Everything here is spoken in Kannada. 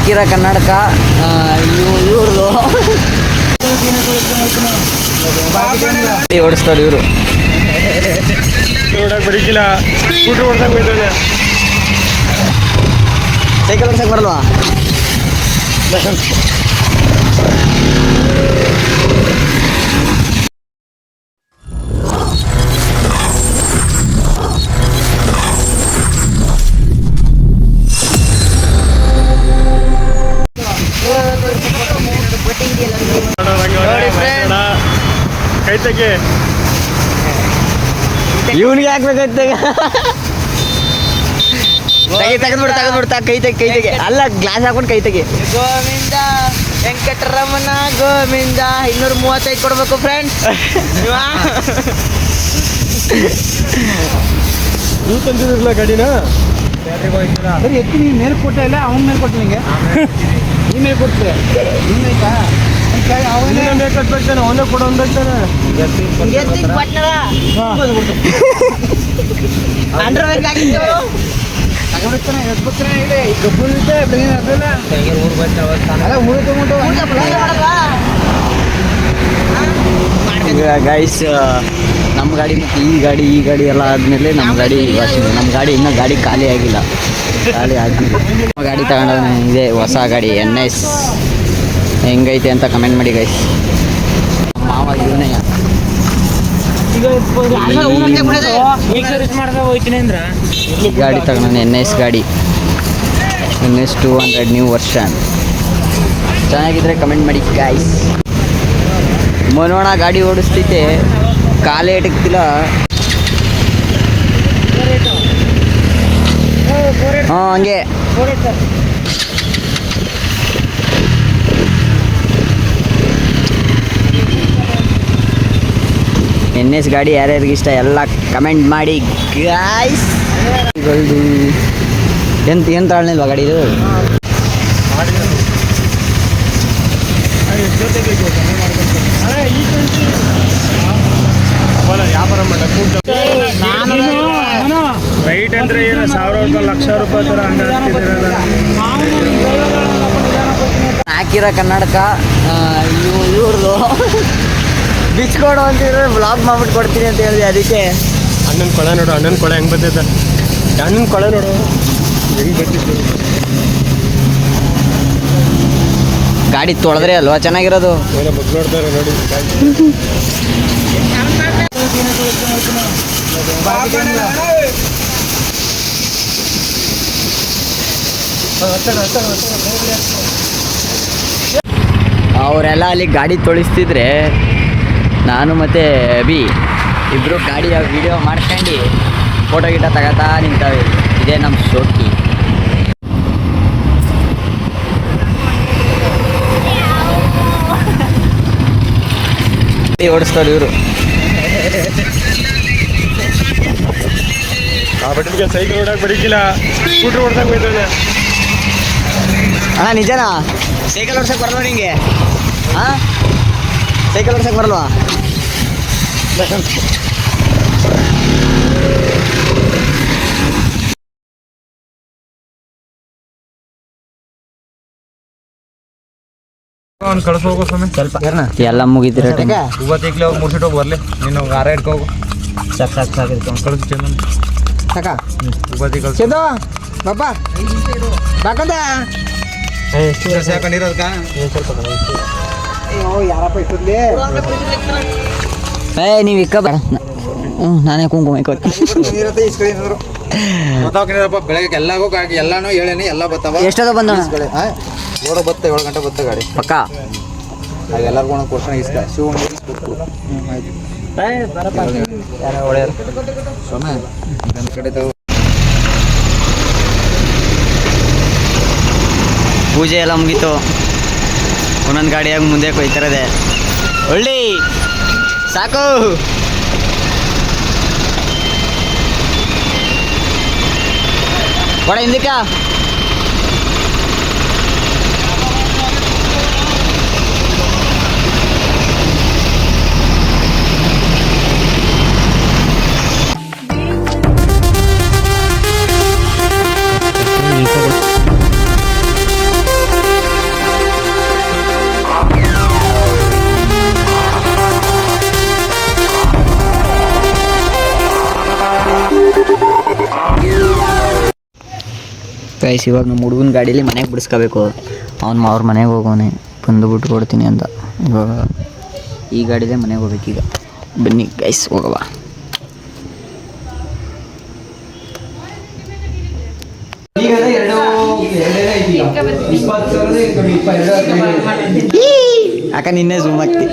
ಹಾಕಿರೋ ಕನ್ನಡಕ ಇವ್ರದು ಓಡಿಸ್ತಾರೆ ಇವರು. ಬರೀಕಿಲ್ಲ ಸ್ಕೂಟ್ರ್ ಓಡ್ಸಕ್ ಹೋಯ್ತದೆ. ಸೈಕಲ್ ಓಡ್ಸಕ್ ಬರಲ್ವಾ? ಕೈತಕ್ಕೆ ಇವನಿಗೆ ಹಾಕ್ಬೇಕಾಯ್ತ ತೆಗೆದ್ಬಿಡು ಕೈ ಅಲ್ಲ ಗ್ಲಾಸ್ ಹಾಕೊಂಡು ಕೈ ತೆಗೆ. ಗೋವಿಂದ ವೆಂಕಟರಮಣ ಗೋವಿಂದ 235 ಕೊಡ್ಬೇಕು ಫ್ರೆಂಡ್ಸ್. ನೀವು ತಂದಿರಲಿಲ್ಲ ಗಾಡಿನ ಎತ್ತಿ ನೀನು ಮೇಲೆ ಕೊಟ್ಟೆ ಇಲ್ಲ ಅವನ ಮೇಲೆ ಕೊಟ್ಟು ನಿಂಗೆ ನೀ ಮೇಲೆ ಕೊಡ್ತೀವಿ ನೀನಾಯ್ತಾ ಅವನೇ ಬೇಕಂತಾನೆ ಅವನೇ ಕೊಡೋ ಅಂತಾನೆ ತಗೊಂಡಿರ್ತಾನೆ ಎತ್ಬಿಡ್ತಾನೆ ಇದೆ ಈ ಗಬ್ಬು ಗೈಸ್ ನಮ್ಮ ಗಾಡಿ ಮತ್ತು ಈ ಗಾಡಿ ಎಲ್ಲ ಆದಮೇಲೆ ನಮ್ಮ ಗಾಡಿ ಇನ್ನೂ ಗಾಡಿ ಖಾಲಿ ಆಗಿಲ್ಲ. ನಮ್ಮ ಗಾಡಿ ತಗೊಂಡು ಇದೆ ಹೊಸ ಗಾಡಿ NS. ಹೆಂಗೈತೆ ಅಂತ ಕಮೆಂಟ್ ಮಾಡಿ ಗೈಸ್. ಮಾವ ಇವನೇ ಗಾಡಿ ತಗೊಂಡು NS ಗಾಡಿ NS 200 ನ್ಯೂ ವರ್ಷನ್. ಚೆನ್ನಾಗಿದ್ರೆ ಕಮೆಂಟ್ ಮಾಡಿ ಗೈಸ್. ಮನೋಣ ಗಾಡಿ ಓಡಿಸ್ತೈತೆ, ಕಾಲೇ ಇಟಕ್ತಿಲ್ಲ. ಹಾಂ ಹಂಗೆ NS ಗಾಡಿ ಯಾರ್ಯಾರಿಗೆ ಇಷ್ಟ ಎಲ್ಲ ಕಮೆಂಟ್ ಮಾಡಿ ಗಾಯ್ಸ್. ಏನು ತಾಳ್ನಿಲ್ವಾ ಗಾಡಿದು? ವ್ಯಾಪಾರ ರೈಟ್ ಅಂದ್ರೆ ಏನು 1000 ರೂಪಾಯಿ 1,00,000 ರೂಪಾಯಿ ಥರ ಹಾಕಿರೋ ಕನ್ನಡಕ ಇವ್ರದು ಬಿಚ್ಕೊಡು ಅಂತಿದ್ರೆ ಬ್ಲಾಗ್ ಮಾಡ್ಬಿಟ್ಟು ಕೊಡ್ತೀನಿ ಅಂತ ಹೇಳಿದೆ. ಅದಕ್ಕೆ ಅಣ್ಣನ ಕೊಳೆ ನೋಡು, ಅಣ್ಣನ ಕೊಳೆ ಹೆಂಗೆ ಬರ್ತೈತೆ, ಅಣ್ಣನ ಕೊಳೆ ನೋಡು ಹೆಂಗೆ ಬರ್ತಿತ್ತು. ಗಾಡಿ ತೊಳೆದ್ರೆ ಅಲ್ವಾ ಚೆನ್ನಾಗಿರೋದು. ನೋಡ್ತಾರೆ ನೋಡಿ ಅವರೆಲ್ಲ ಅಲ್ಲಿ ಗಾಡಿ ತೊಳಿಸ್ತಿದ್ರೆ ನಾನು ಮತ್ತು ಅಭಿ ಇಬ್ಬರು ಗಾಡಿ ವಿಡಿಯೋ ಮಾಡ್ಕೊಂಡು ಫೋಟೋ ಗಿಟ ತಗೋತಾ ನಿಂತವೆ. ಇದೇ ನಮ್ಮ ಶೋಕಿ. ಓಡಿಸ್ತಾರೆ ಇವರು. ಆ ಬಟ್ಟಿಗೆ ಸೈಕಲ್ ಓಡಕ್ಕೆ ಬರೀಕಿಲ್ಲ ಸ್ಕೂಟ್ರ್ ಓಡ್ಸಕ್ ಹೋಯ್ತದೆ. ಅಣ್ಣ ನಿಜನಾ? ಸೈಕಲ್ ಓಡ್ಸಕ್ಕೆ ಬರಲ್ವಾ ನಿಂಗೆ? ಹಾಂ ಸೈಕಲ್ ಓಡ್ಸಕ್ಕೆ ಬರಲ್ವಾ? ಅವ್ನು ಕಳ್ಸೋಗೋ ಸಮಯ ಸ್ವಲ್ಪ ಎಲ್ಲ ಮುಗಿದಿರ ಹೂವು ತಿಕ್ಲಿ ಹೋಗಿ ಮುರ್ಸಿಟ್ಟು ಹೋಗಿ ಬರಲಿ. ನೀನು ಆರ ಇಟ್ಕೋಗು ಸಾಕು ಕಳಿಸ್ತು ಚಂದ ಸಾಕ ಹೂವು ತಿಕ್ಕಲ್ ಚಂದ ಬಾಬಾ ಬಾಕಂದ ಹಾಕೊಂಡಿರೋದಕ್ಕ ಯಾರಪ್ಪ ಇಟ್ಟದ್ಲಿ ನೀವು ಇಕ್ಕ ಬೇಡ. ನಾನೇ ಕುಂಕುಮ ಗೊತ್ತಾಗ್ರಪ್ಪ. ಬೆಳಗ್ಗೆ ಎಲ್ಲಾಗೂ ಎಲ್ಲಾನು ಹೇಳೇನಿ ಎಲ್ಲ ಬರ್ತಾವ. ಎಷ್ಟದ ಬಂದ ಓಡೋ ಬತ್ತ 7 ಗಂಟೆ ಬತ್ತ ಗಾಡಿ ಪಕ್ಕ. ಆಗ ಎಲ್ಲರಿಗೂ ಒಂದು ಕೊಡ್ತಾನೆ ಇಷ್ಟ ಶಿವ ಕಡೆ ಪೂಜೆ ಎಲ್ಲ ಮುಗೀತು. ಒಂದೊಂದು ಗಾಡಿಯಾಗ ಮುಂದೆ ಕೊಯ್ತಿರದೆ. ಒಳ್ಳಿ ಸಾಕು. ಕೊಡ ಹಿಂದಕ್ಕ. ಗೈಸ್ ಇವಾಗ ನಮ್ಮ ಹುಡುಗನ ಗಾಡೀಲಿ ಮನೆಗೆ ಬಿಡಿಸ್ಕೋಬೇಕು. ಅವ್ರ ಮನೆಗೆ ಹೋಗೋನೆ ಬಂದು ಬಿಟ್ಟು ಕೊಡ್ತೀನಿ ಅಂತ. ಇವಾಗ ಈ ಗಾಡಿಲೇ ಮನೆಗೆ ಹೋಗ್ಬೇಕೀಗ. ಬನ್ನಿ ಗೈಸ್ ಹೋಗವ. ಅಕ್ಕ ನಿನ್ನೆ ಝೂಮ್ ಆಗ್ತಿ.